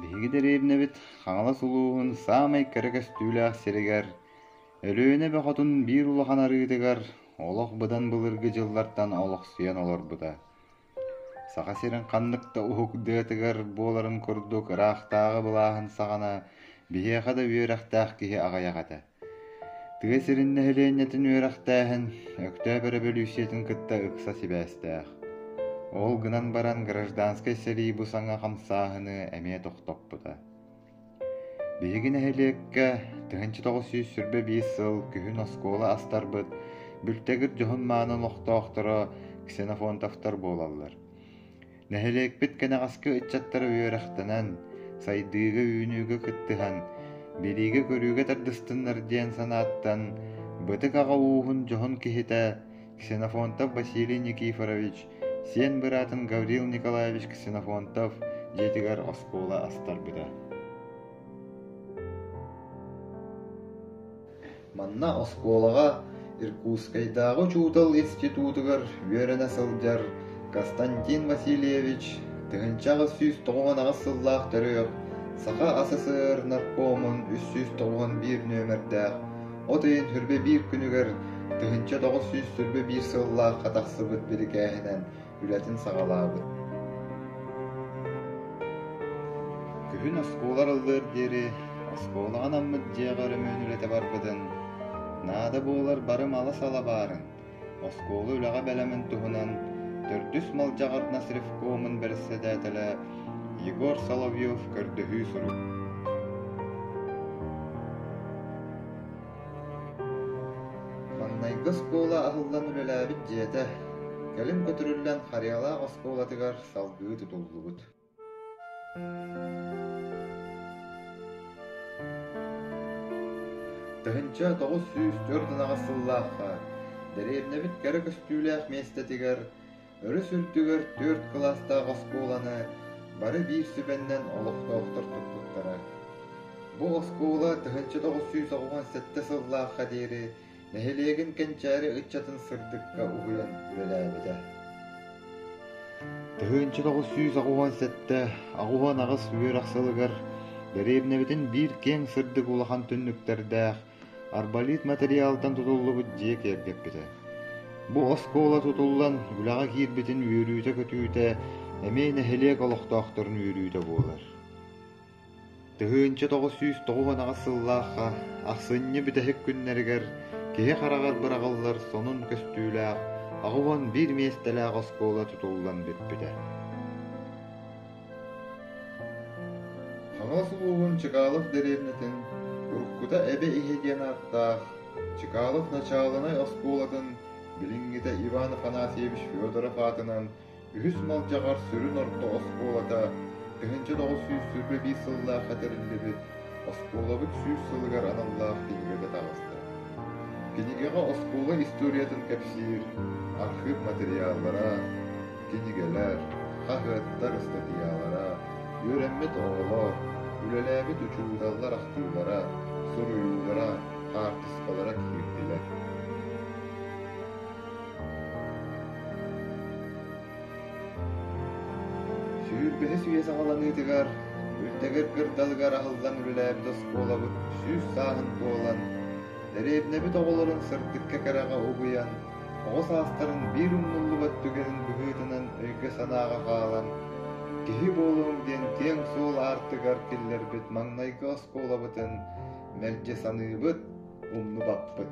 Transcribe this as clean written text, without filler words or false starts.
Биһиги дэриэбинэбит хаҥала сулуун саамай кэрэ-көстүүлээх сиригэр, өлүөнэ бөҕотун биир улахан арыытыгар, олох быдан былыргы дьыллартан олохсуйан олорбута. Саха сирин ханныкта уһук дыатыгар буоларын курдук ыраахтааҕы былааһын саҕана биһиэхэ да үөрэхтээх киһи аҕайаҕата. Тыа сириннэ хэлиэннэтин үөрэхтээһин өктөө бөрөбөлүүсүөтүн кытта ыкса сибээстээх. Ол гынан баран гражданскай сэрии бу саҥа хамсааһыны эмиэ тохтоппута. Биһигин эһэлиэккэ тыһынчы 945 сыл күһүн оскуола астарбыт бүлтэгир дьоһун маана лохтоохторо Ксенофонтовтар буолаллар. Нэһэлиэкпит кэнэҕаскы ыччаттара үөрэхтэнэн, сайдыыга үүнүүгө кыттыһан, бириигэ көрүүгэ тардыстыннар диэн санааттан, бытык аҕа уухун дьоһун киһитэ Ксенофонтов Василий Никифорович, сиэн быраатын Гаврил Николаевич Ксенофонтов дьиэтигэр оскуола астарбыта. Манна оскуолаҕа Иркутскайдагы Чуутал институтугар үөрэнэ сылдьар Константин Васильевич тыһынчаҕы 109 сыллаах төрөөх Саха СССР наркомун 391 нөмердээх отыйын хүрбе биир күнүгэр тыһынча 941 сыллаах хатахсыбыт бирикээһинэн үлэтин саҕалаабыт. Күһүн оскуолар ыллыыр диэри оскуолаган аммыт дьиэҕэ өрөмүөн үлэтэ барбытын, наада буолар бары мала сала баарын, оскуолу үлэҕэ бэлэмин туһунан төрдүс малдьаҕар Насревкомун бэрсэдээтэлэ Егор Соловьев көрдөһүү суру. Маннайгы оскуола аһыллан үлэлээбит дьиэтэ, кэлим көтүрүллэн харыалаах оскуолатыгар салгыы тутуллубут. Тыһынча 904 сыллаахха дэриэбинэбит кэрэ-көстүүлээх миэстэтигэр өрө сүрдүгэр 4 класстаах оскуоланы бары биир сүбэннэн олохтоохтор туппуттара. Бу оскуола тыһынча 997 сыллаахха диэри нэһилиэгин кэнчээри ыччатын сырдыкка уһуйан үлэлээбитэ. Тыһынча 997 агуһан агыс үөрахсылыгар дэриэбинэбитин биир кең сырдык улахан түннүктэрдээх арбалит материалтан тутуллубут дьиэ киэргэппитэ. Бу оскуола тутуллан үлэҕэ киирбитин үөрүүтэ көтүүтэ эмиэ нэһилиэг олохтоохторун үөрүүтэ буолар. Тыһынча 909 сыллаахха ахсынньы бүтэһик күннэригэр киһи хараҕар быраҕаллар сонун көстүүлээх агуон биир миэстэлээх оскуола тутуллан биппитэ. Хаҥала сулуун Чекалов дэриэбинэтин уруккута эбэ иһэ диэн ааттаах Чекалов началанай оскуолатын билиҥҥитэ Иван Афанасьевич Федоров аатынан үһүс малдьаҕар сүрүн орто оскуолата тыһынча 945 сыллаах хатырыллыбыт оскуолабыт 100 сылыгар аналлаах кинигэдэ таҕыста. Кинигэҕэ оскуола историятын кэпсиир, архив материаллара, кинигэлэр, хаһыаттар статьялара, үөрэммит оҕолор, үлэлээбит учууталлар ахтыылара, суруйуулара, хаартыскалара киирдилэр. Сүүрбэһэ сүйэ саҕаланыытыгар, бүлтэгэр кырдалыгар аһыллан үлэлээбит оскуолабыт 100 сааһын буолан, дэриэбинэбит оҕолорун сырдыкка кэрэҕэ угуйан, оҕо саастарын биир умнуллубат түгэрин быһыытынан өйгө санааҕа хаалан, киһи буолуум диэн тиэҥ суол аартыгар киллэрбит маҥнайгы оскуолабытын мэлдьэ саныыбыт умну баппыт.